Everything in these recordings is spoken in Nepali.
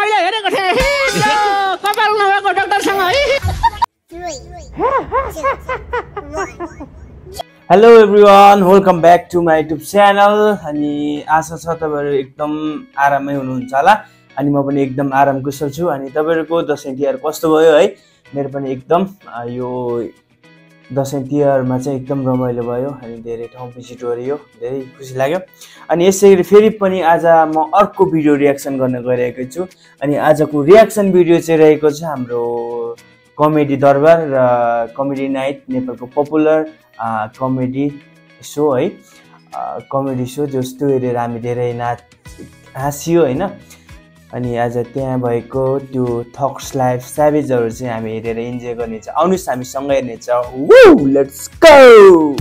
मैले हेरेको थिएँ कपाल नभएको डाक्टरसँग है। Hello everyone, welcome back to my YouTube channel. अनि आशा छ तपाईँहरू एकदम आरामै हुनुहुन्छ होला। अनि म पनि एकदम आराम कुशल छु। अनि तपाईँहरूको दसैँ तिहार कस्तो भयो है? मेरो पनि एकदम यो दसैँ तिहारमा चाहिँ एकदम रमाइलो भयो। अनि धेरै ठाउँ भिजिट गरियो, धेरै खुसी लाग्यो। अनि यसै फेरि पनि आज म अर्को भिडियो रियाक्सन गर्न गइरहेको छु। अनि आजको रियाक्सन भिडियो चाहिँ रहेको छ हाम्रो कमेडी दरबार र कमेडी नाइट, नेपालको पपुलर कमेडी सो है। कमेडी सो जस्तो हेरेर हामी धेरै हाँसियो होइन। अनि आज त्यहाँ भएको त्यो थक्स लाइफ स्याभेजहरू चाहिँ हामी हेरेर इन्जोय गर्नेछ। आउनुहोस् हामी सँगै हेर्नेछ। वू लेट्स गो।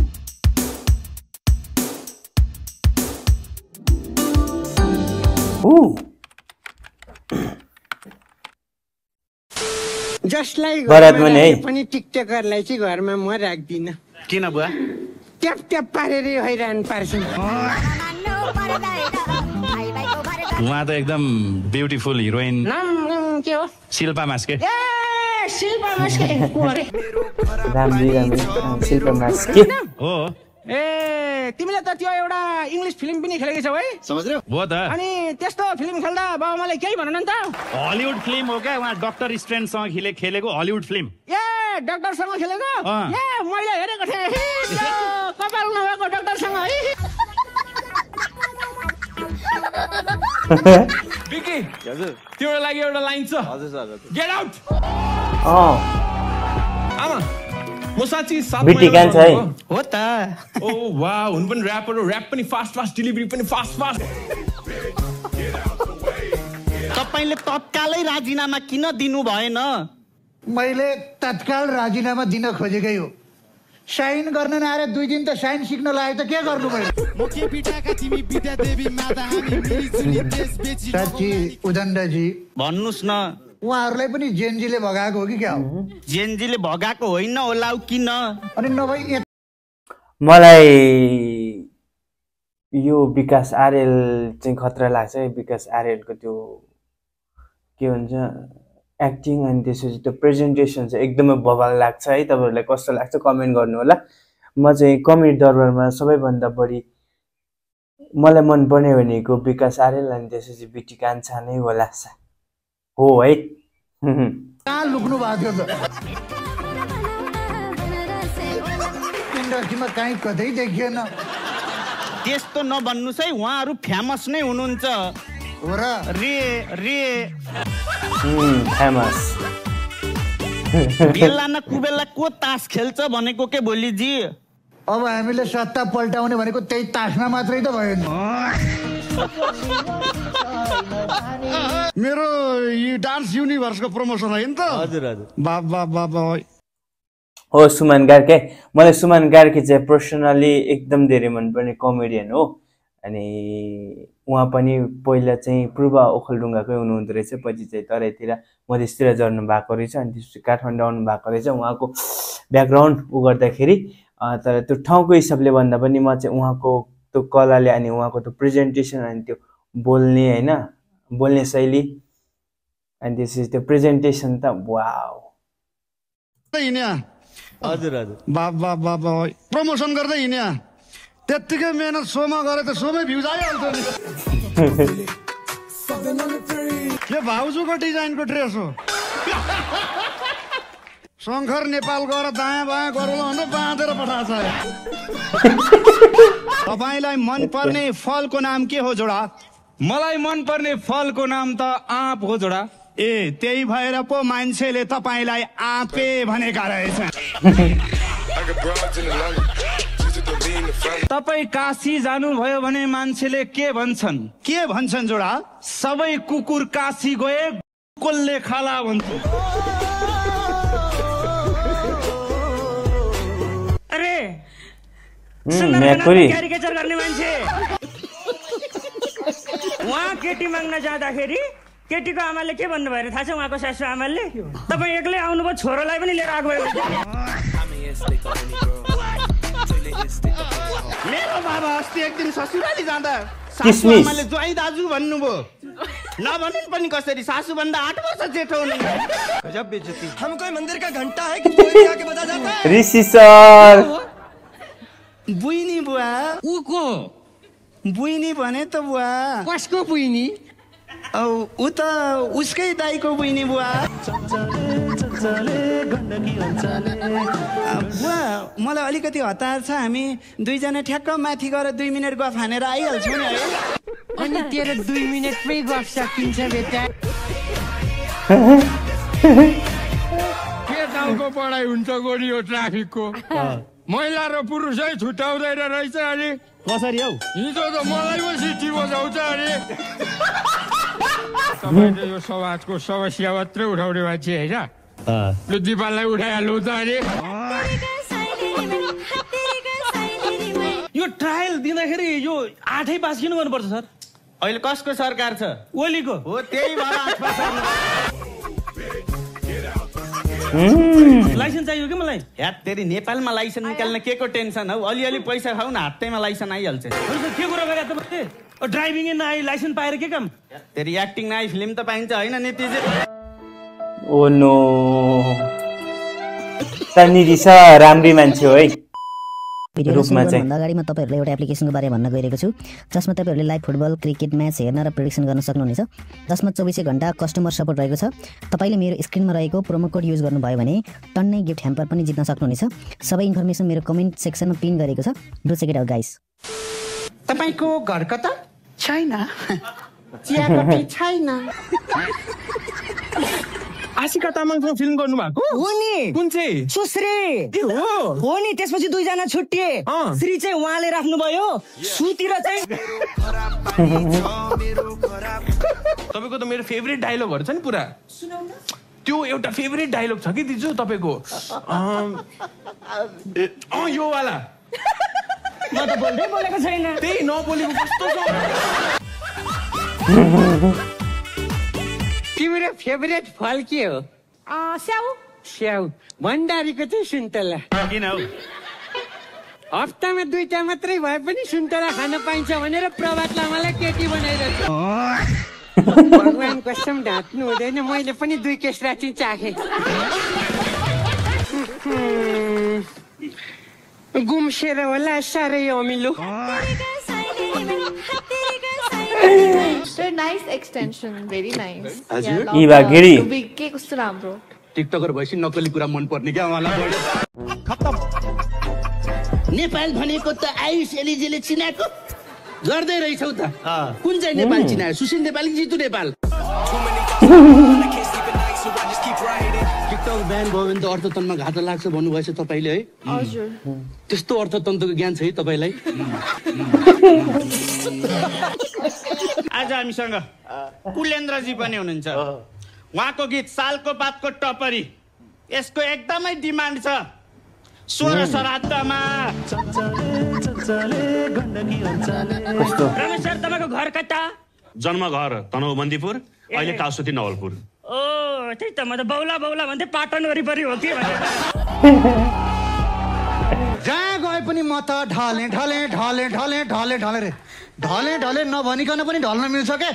जसलाई पनि टिकटकरलाई चाहिँ घरमा म राख्दिनँ। किन बुवा? ट्याप ट्याप पारेर हैरान पार्छन्। उहाँ त एकदम ब्युटिफुल हिरोइन के हो? शिल्पा मास्के। ए शिल्पा मास्के को अरे? राम्री शिल्पा मास्के हो। ए तिमीले त त्यो एउटा इंग्लिश फिल्म पनि खेलेको छौ है? समझ्यौ? हो त। अनि त्यस्तो फिल्म खेल्दा बाबुआमाले केही भन्नु नि त? हलिउड फिल्म हो क्या? उहाँ डक्टर स्ट्रेन्जसँग खेलेको हलिउड फिल्म। ए डाक्टरसँग खेलेको? ए मैले हेरेको थिएँ कपाल नभएको डाक्टरसँग है। विकी हजुर, तिम्रो लागि एउटा लाइन छ। हजुर सर। Get out. आमा म साँच्ची 7 महिना हो त। ओ वाह, हुन पनि र्यापर हो, र्याप पनि फास्ट डेलिभरी पनि फास्ट। तपाईले तत्कालै राजीनामा किन दिनु भएन? मैले तत्काल राजीनामा दिन खोजेकै हो। साइन गर्न नआएर 2 दिन त साइन सिक्न लाग्यो त के गर्नु मैले? मुख्य पिटाका तिमी विद्या देवी माता हामी मिलिजुली देश बेची। साच्ची उदण्डजी भन्नुस् न, उहाँहरूलाई पनि जेनजीले भगाएको हो कि क्या हो? जेनजीले भगाएको होइन होला किन? अनि नभई मलाई यो विकास आर्यल चाहिँ खतरा लाग्छ है। विकास आर्यलको त्यो के भन्छ एक्टिङ अनि त्यसपछि त्यो प्रेजेन्टेसन चाहिँ एकदमै बवाल लाग्छ है। तपाईँहरूलाई कस्तो लाग्छ कमेन्ट गर्नु होला। म चाहिँ कमेडी दरबारमा सबैभन्दा बढी मलाई मनपर्ने भनेको विकास आर्यल अनि त्यसपछि बिटी कान्छा नै होला हो है। कहाँ लुक्नु भएको थियो त? इन्डस्ट्रीमा कहीँ कतै देखिएन। त्यस्तो नभन्नुस् है, उहाँहरू फेमस नै हुनुहुन्छ हो र? रे फेमस। बेला न कुबेला को तास खेल्छ भनेको के भोलिजी? अब हामीले सत्ता पल्टाउने भनेको त्यही तासमा मात्रै त भयो नि। मेरो यो डान्स युनिभर्सको प्रमोसन हो नि त। हजुर हजुर। बाबा हो सुमन कार्के। मलाई सुमन कार्के चाहिँ पर्सनली एकदम धेरै मनपर्ने कमेडियन हो। अनि उहाँ पनि पहिला चाहिँ पूर्व ओखलढुङ्गाकै हुनुहुँदो रहेछ, पछि चाहिँ तराईतिर मधेसतिर झर्नु भएको रहेछ। अनि त्यसपछि काठमाडौँ आउनु भएको रहेछ। उहाँको ब्याकग्राउन्ड गर्दाखेरि तर त्यो ठाउँको हिसाबले भन्दा पनि म चाहिँ उहाँको त्यो कलाले अनि उहाँको त्यो प्रेजेन्टेसन अनि त्यो बोल्ने होइन, बोल्ने शैली अनि त्यसपछि त्यो प्रेजेन्टेसन त वाउ। हजुर हजुर। बाबा प्रमोसन गर्दै हिँड्या त्यत्तिकै मेहनत सोमा गरे त सोमै भ्युज आइहाल्छ नि। यो भाउजूको डिजाइनको ड्रेस हो। शङ्कर नेपाल गएर दायाँ बायाँ गरौँ भनेर बाँधेर पठाएको छ। तपाईलाई मनपर्ने फलको नाम के हो जोडा? मलाई मनपर्ने फलको नाम त आँप हो जोडा। ए त्यही भएर पो मान्छेले तपाईलाई आँपे भनेका रहेछ। तपाईँ काशी जानुभयो भने मान्छेले के भन्छन्? के भन्छन् जोडा? सबै कुकुर काशी गए कसले खाला भन्छन्। अरे क्यारिकेचर गर्ने मान्छे उहाँ केटी माग्न जाँदाखेरि केटीको आमाले के भन्नु भयो थाहा छ? उहाँको सासु आमाले तपाईँ एक्लै आउनुभयो, छोरोलाई पनि लिएर आएको भयो। मेरो बाबा अस्ति एक दिन ससुराली जाँदा सासु आमाले ज्वाइँ दाजु भन्नुभयो। नभन्नु पनि कसरी सासूभन्दा 8 वर्ष जेठो हुनुहुन्छ गजब बेइज्जती हम कोई मंदिर का घंटा है कि कोई भी आके बजा जाता है ऋषि सर बुइनी बुवा उको बुइनी भने त बुवा कसको बुइनी औ उ त उसकै दाइको बुइनी बुवा बुवा मलाई अलिकति हतार छ हामी दुईजना ठ्याक्क माथि गएर 2 मिनेट गफ हानेर आइहाल्छौँ नि है अनि तेरो 2 मिनेटमै गफ सकिन्छ बेटा के गाउँको पढाइ हुन्छ गोरी हो ट्राफिकको महिला र पुरुषै छुट्याउँदैन रहेछ अनि कसरी हौ हिजो त मलाई पो सिटी बजाउँछ अनि तपाईँले यो समाजको समस्या मात्रै उठाउने मान्छे होइन लु दिपाललाई उठाइहाल्नु त अनि यो ट्रायल दिँदाखेरि यो 8 पास किन गर्नुपर्छ सर अहिले कसको सरकार छ ओलीको हो त्यही भएर 8 पास लाइसेन्स चाहियो कि मलाई यार तेरी नेपालमा लाइसेन्स निकाल्न के को टेन्सन हौ अलिअलि पैसा खाऊ न हातैमा लाइसेन्स आइहाल्छ के कुरा गरे तपाईले ड्राइभिङ नआई लाइसेन्स पाएर के काम तेरी एक्टिङ नआई फिल्म त पाइन्छ हैन नीतिजी ओ नो तनी सा राम्री मान्छे हो है रूपमा चाहिँ भन्दा अगाडि म तपाईहरुलाई एउटा एप्लिकेसनको बारेमा भन्न गइरहेको छु जसमा तपाईहरुले लाइभ फुटबल क्रिकेट म्याच हेर्न र प्रेडिक्सन गर्न सक्नुहुनेछ जसमा 24 घण्टा कस्टमर सपोर्ट रहेको छ तपाईले मेरो स्क्रिनमा रहेको प्रोमो कोड युज गर्नुभयो भने टन्नै गिफ्ट ह्याम्पर पनि जित्न सक्नुहुनेछ सबै इन्फर्मेसन मेरो कमेन्ट सेक्सनमा पिन गरेको छ do check it out guys तपाईको घर कता छैन चियाकटी छैन आशिका तामाङसँग फिल्म गर्नु भएको हो नि कुन चाहिँ सुश्री हो नि त्यसपछि दुईजना छुट्टिए श्री चाहिँ उहाँले राख्नु भयो सुतिर चाहिँ तपाईको त मेरो फेभरेट डायलगहरु छ नि पुरा त्यो एउटा फेभरेट डायलग छ कि दिजु तपाईको यो वाला म त बोल्दै बोलेको छैन त्यही नबोलेको कस्तो छ तिम्रो फेभरेट फल के हो स्याउ स्याउ भण्डारीको चाहिँ सुन्तला किन हौ हप्तामा 2टा मात्रै भए पनि सुन्तला खान पाइन्छ भनेर प्रभात लामालाई केटी बनाइरहेको भगवान कसम ढाँट्नु हुँदैन मैले पनि 2 केस राति चाखे गुम्सेर होला साह्रै अमिलो nice extension very nice Eva Giri के कस्तो राम्रो टिकटकर भएपछि नकली कुरा मन पर्ने क्या मलाई खत्तम नेपाल भनेको त आयुष एलिजीले चिनाको गर्दै रहेछौ त कुन चाहिँ नेपाल चिनायो सुशील नेपाल कि जितु नेपाल टिकटक ब्यान भयो भने त अर्थतन्त्रमा घाटा लाग्छ भन्नुभएछ तपाईले है हजुर त्यस्तो अर्थतन्त्रको ज्ञान छ है तपाईलाई आज हामीसँग कुलेन्द्रजी पनि हुनुहुन्छ उहाँको गीत सालको पातको टपरी यसको एकदमै डिमान्ड छ 16 श्राद्धमा रमेश सर तपाईको घर कता जन्म घर तनहु बन्दीपुर अहिले काउसुती नवलपुर ओ त्यही त म त बौला बौला भन्थे पाटन वरिपरि हो कि जहाँ गए पनि म त ढले ढले ढले ढले ढले ढले रे ढले ढले नभनिकन पनि ढल्न मिल्छ के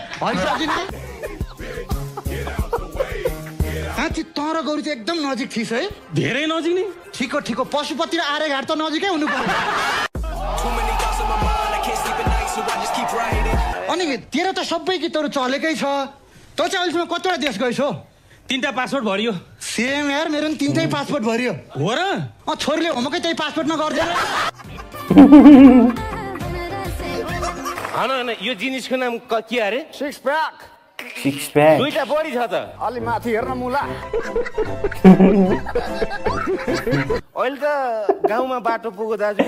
साँच्ची तर गौरी चाहिँ एकदम नजिक थिइस् है धेरै नजिक नि ठिको ठिको पशुपति र आर्यघाट त नजिकै हुनु पर्यो अनि तेरो त सबै गीतहरू चलेकै छ तँ चाहिँ अहिलेसम्म कतिवटा देश गइस् हो 3टा पासपोर्ट भरियो सेम यार मेरो पनि 3टै पासपोर्ट भरियो हो र छोरीले होमवर्कै त्यही पासपोर्टमा गर्दैन हैन यो जिनिसको नाम के अरे सिक्स प्याक 2टा बढी छ त अलि माथि हेर्न मुला अहिले त गाउँमा बाटो पुगो दाजु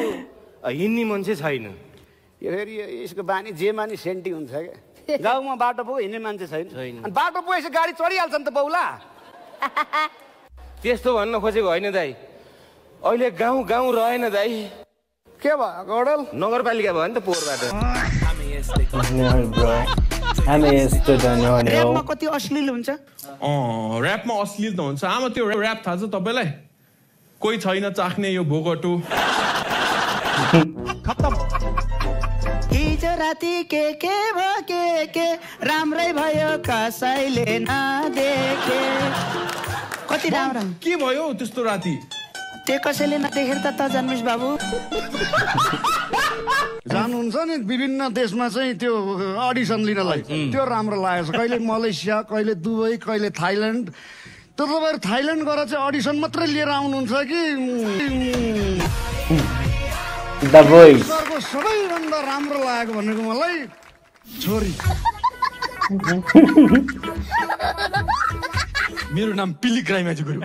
हिँड्ने मान्छे छैन यो फेरि यसको बानी जे मानी सेन्टी हुन्छ क्या गाउँमा बाटो पुगो हिँड्ने मान्छे छैन अनि बाटो पुगेपछि गाडी चढिहाल्छ नि त बौला त्यस्तो भन्न खोजेको होइन दाइ अहिले गाउँ गाउँ रहेन दाइ के भयो गडल नगरपालिका भयो नि त पोहोरबाट ऱ्यापमा कति अश्लील हुन्छ ऱ्यापमा अश्लील त हुन्छ आमा त्यो ऱ्याप थाहा छ तपाईलाई कोही छैन चाख्ने यो भोगटो खत्तम हिजो राति के भयो के राम्रै भयो कसैले नदेखे। कति राम्रो के भयो त्यस्तो राति? त्यो कसैले नदेखेर त जन्मेश बाबु जानुहुन्छ नि विभिन्न देशमा चाहिँ त्यो अडिसन लिनलाई त्यो राम्रो लागेको छ। कहिले मलेसिया, कहिले दुबई, कहिले थाइल्यान्ड। त्यो तपाईँहरू थाइल्यान्ड गएर चाहिँ अडिसन मात्रै लिएर आउनुहुन्छ कि द भोइस सरको सबैभन्दा राम्रो लागेको भनेको मलाई छोरी। मेरो नाम पिलिक राईमाझी गुरु।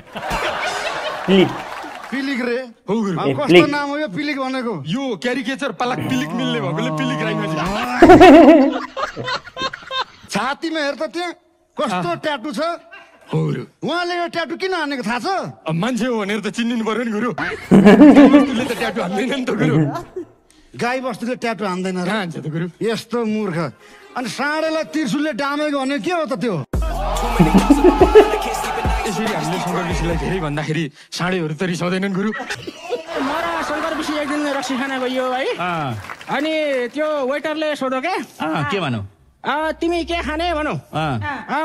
पिलिक रे हो गुरु। कस्तो नाम हो यो पिलिक भनेको? यो क्यारिकेचर पालक पिलिक मिल्ने भएकोले पिलिक राईमाझी। छातीमा हेर त त्यहाँ कस्तो ट्याटु छ। हो गुरु। उहाँले यो ट्याटु किन हानेको थाहा छ? मान्छे हो भनेर त चिन्नु पर्यो नि गुरु। गाईबस्तुले त ट्याटु हान्दैन नि त गुरु। गाई बस्तुले ट्याटु हान्दैन र? हान्छ त गुरु। यस्तो मूर्ख। अनि साँडेलाई त्रिशुलले डामेको भने के हो त त्यो? यसरी हामीले शङ्कर विषयलाई धेरै भन्दाखेरि साँडेहरू त रिसाउँदैनन् गुरु। म र शङ्कर विषय एक दिन रक्सी खाना गयो है। अनि त्यो वेटरले सोध्यो क्या के भनौ? तिमी के खाने भनौ।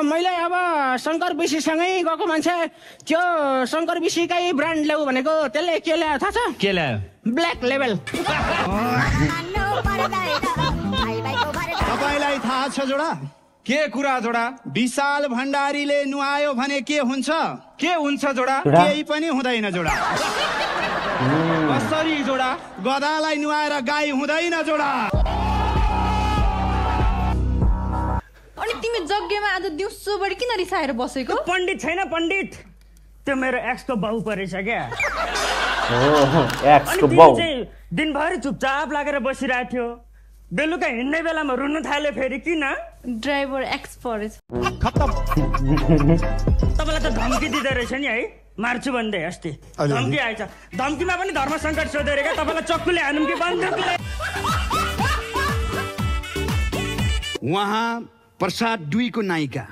मैले अब शङ्कर विषयसँगै गएको मान्छे त्यो शङ्कर विषयकै ब्रान्ड ल्याऊ भनेको त्यसले के ल्यायो थाहा छ? के ल्यायो? Black level. तपाईँलाई थाहा छ जोडा? के कुरा जोडा? विशाल भण्डारीले नुहायो भने के हुन्छ? के हुन्छ जोडा? केही पनि हुँदैन जोडा। कसरी जोडा? गधालाई नुहाएर गाई हुँदैन जोडा। अनि तिमी जग्गेमा आज दिउँसोभरि किन रिसाएर बसेको? पण्डित छैन पण्डित, त्यो मेरो एक्सको बाउ परेछ क्या। एक्सको बाउ दिनभरि चुपचाप लागेर बसिरहेको थियो, बेलुका हिँड्ने बेलामा रुनु थाल्यो। फेरि किन? ड्राइभर एक्स परेछ। तपाईँलाई त धम्की दिँदो रहेछ नि है, मार्छु भन्दै। अस्ति धम्की आएछ, धम्कीमा पनि धर्म सङ्कट सोधेर क्या तपाईँलाई चक्कुले हानौँ कि बन्दुकले? उहाँ प्रसाद 2 को नायिका,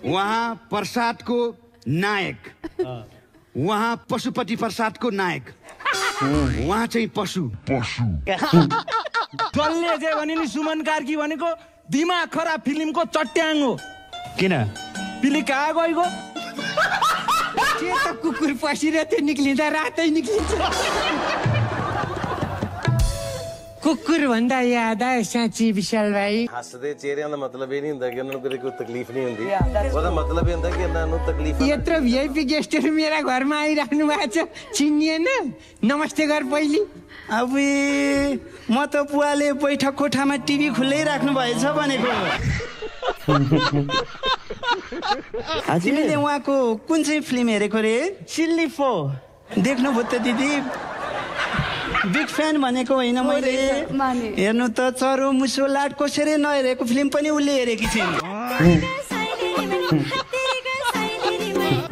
उहाँ प्रसादको नायक, उहाँ पशुपति प्रसादको नायक, उहाँ चाहिँ पशु। जसले जे भने नि सुमन कार्की भनेको दिमाग खराब फिल्मको चट्याङ हो। किन? पिलिक कहाँ गएको? के त कुकुर पसिरहेको थियो, निक्लिँदा रातै निक्लिन्छ। कुकुर भन्दा याद आयो साँच्ची विशाल भाई। हसदे चेहरे का मतलब ये नहीं होता कि उन्होंने कोई तकलीफ नहीं होती, उसका मतलब ये होता है कि उन्होंने तकलीफ। यत्रो भिआइपी गेस्टहरु मेरा घरमा आइराख्नु भएको छ, चिनिएन? नमस्ते गर पहिले। अब म त बुवाले बैठक कोठामा टिभी खुल्लै राख्नु भएछ भनेको। तिमीले उहाँको कुन चाहिँ फिल्म हेरेको रे? सिल्ली 4 देख्नुभयो त दिदी? बिग फ्यान भनेको होइन मैले। हेर्नु त चरो मुसो लाट कसरी नहेरेको फिल्म पनि उसले हेरेकी छिन्।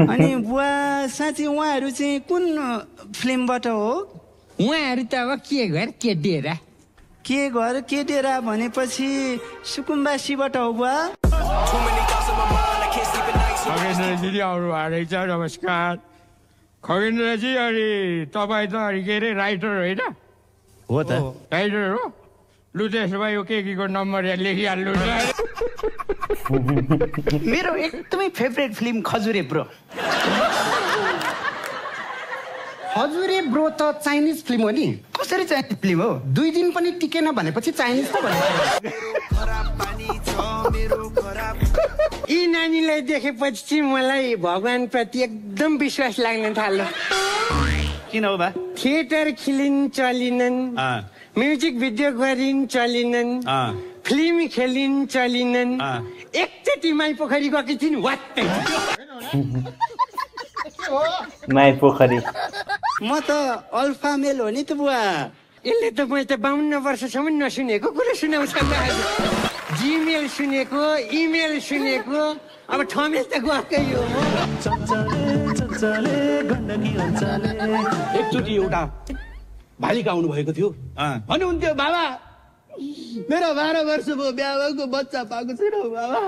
अनि बुवा साँच्ची उहाँहरू चाहिँ कुन फिल्मबाट हो? उहाँहरू त अब के घर के डेरा, के घर के डेरा भनेपछि सुकुम्बासीबाट हो बुवा। दिदी आउनु भएको छ, नमस्कार। खगेन्द्रजी, अनि तपाईँ त अनि के अरे राइटर होइन? हो त राइटर हो। लु त्यसो भए यो केकीको नम्बर यहाँ लेखिहाल्नु। मेरो एकदमै फेभरेट फिल्म खजुरे ब्रो। खजुरे ब्रो त चाइनिज फिल्म हो नि? कसरी चाइनिज फिल्म हो? 2 दिन पनि टिकेन भनेपछि चाइनिज त भन्छ। यी नानीलाई देखेपछि चाहिँ मलाई भगवान प्रति एकदम विश्वास लाग्न थाल्यो। किन हो बा? थिएटर खेलिन् चलिनन्, म्युजिक भिडियो गरिन् चलिनन्, फिल्म खेलिन् चलिनन्, एकचोटि माई पोखरी गएकी थिइन् वात्तै। माई पोखरी म त अल्फा मेल हो नि त बुवा। यसले त मैले त 52 वर्षसम्म नसुनेको कुरो सुनाउँछ। जीमेल सुनेको, इमेल सुनेको, अब ठमेल त गएकै हो। एकचोटि एउटा बालिका आउनु भएको थियो, भन्नुहुन्थ्यो बाबा मेरो 12 वर्ष भयो, बिहा भएको, बच्चा पाएको छैन बाबा,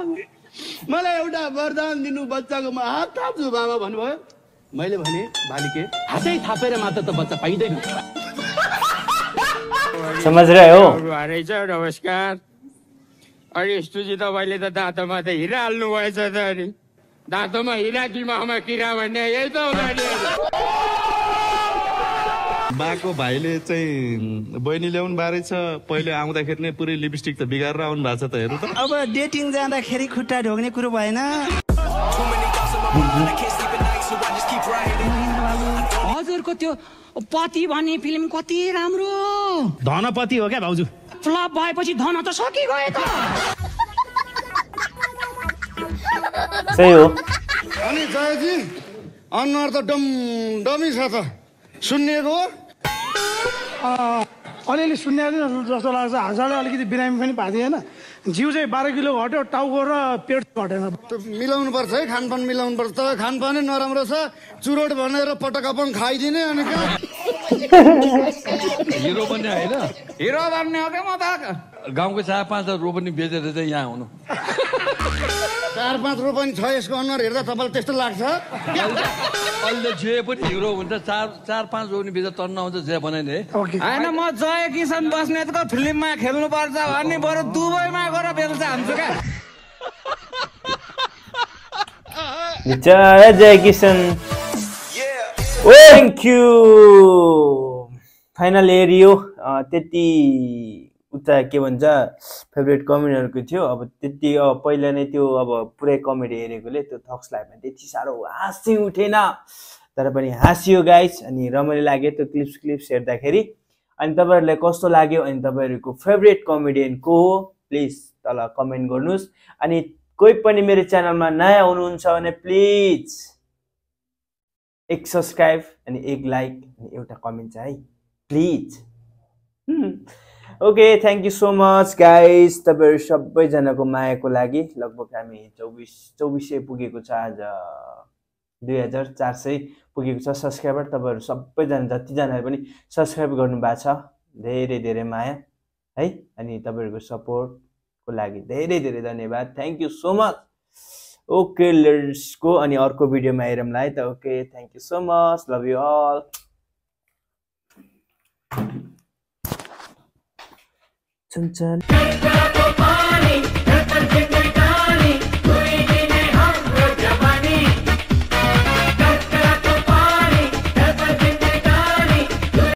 मलाई एउटा वरदान दिनु, बच्चाको म हात थाप्छु बाबा भन्नुभयो। मैले भने बालिके हातै थापेर मात्र त बच्चा पाइँदैन। समझ रहे हो? रहेछ नमस्कार। अनि यस्तोजी तपाईँले त दाँतोमा त हिरा हाल्नु भएछ त अनि दाँतोमा हिरा दिमागमा किरा भन्ने यही त होला नि। बाको भाइले चाहिँ बहिनी ल्याउनु बारे छ पहिले आउँदाखेरि नै पुरै लिपस्टिक त बिगारेर आउनु भएको छ त हेर्नु त। अब डेटिङ जाँदाखेरि खुट्टा ढोग्ने कुरो भएन। हजुरको त्यो पति भन्ने फिल्म कति राम्रो। धनपति हो क्या भाउजू? फ्लप भएपछि धन त सकिगयो त। सही हो। अनि जयजी अनुहार त डमी छ त सुन्निएको हो? अलिअलि सुन्निएको जस्तो लाग्छ। हाजाले अलिकति बिरामी पनि भएको थिएन। जिउ चाहिँ 12 किलो घट्यो, टाउको र पेट घटेन। मिलाउनु पर्छ है, खानपान मिलाउनु पर्छ। तर खानपानै नराम्रो छ, चुरोट भनेर पटका पनि खाइदिने। अनि हिरो बन्ने होइन, हिरो बन्ने हो क्या म त। गाउँको 4-5 रोपनी बेचेर चाहिँ यहाँ हुनु। 4-5 रोपनी छ यसको अनुहार हेर्दा तपाईँलाई त्यस्तो लाग्छ? अहिले जे पनि हिरो हुन्छ 4-5 रोपनी बेचेर तन्न हुन्छ जे बनाइने है। होइन म जय किशन बस्नेतको फिल्ममा खेल्नु पर्छ भन्ने बरु दुबईमा गएर बेल्छ हान्छु क्या। जय किशन थ्याङ्क यू। फाइनल एरियो त्यति उता के भन्छ फेभरेट कमेडीहरूको थियो। अब त्यति पहिला नै त्यो अब पुरै कमेडी हेरेकोले त्यो थक्स लाग्यो, त्यति साह्रो हाँसी उठेन तर पनि हाँसियो गाइस। अनि रमाइलो लाग्यो त्यो क्लिप्स हेर्दाखेरि। अनि तपाईँहरूलाई कस्तो लाग्यो अनि तपाईँहरूको फेभरेट कमेडियन को हो प्लिज तल कमेन्ट गर्नुहोस्। अनि कोही पनि मेरो च्यानलमा नयाँ हुनुहुन्छ भने प्लिज एक सब्सक्राइब अनि एक लाइक अनि एउटा कमेन्ट चाहिँ है please. Okay thank you so much guys तपाईँहरू सबैजनाको मायाको लागि। लगभग हामी 2400 पुगेको छ आज, 2400 पुगेको छ सब्सक्राइबर। तपाईँहरू सबैजना जतिजनाले पनि सब्सक्राइब गर्नुभएको छ धेरै धेरै माया है। अनि तपाईँहरूको सपोर्टको लागि धेरै धेरै धन्यवाद, thank you so much. Okay let's go. अनि अर्को भिडियोमा हेरौँला है त। Okay thank you so much, love you all. चल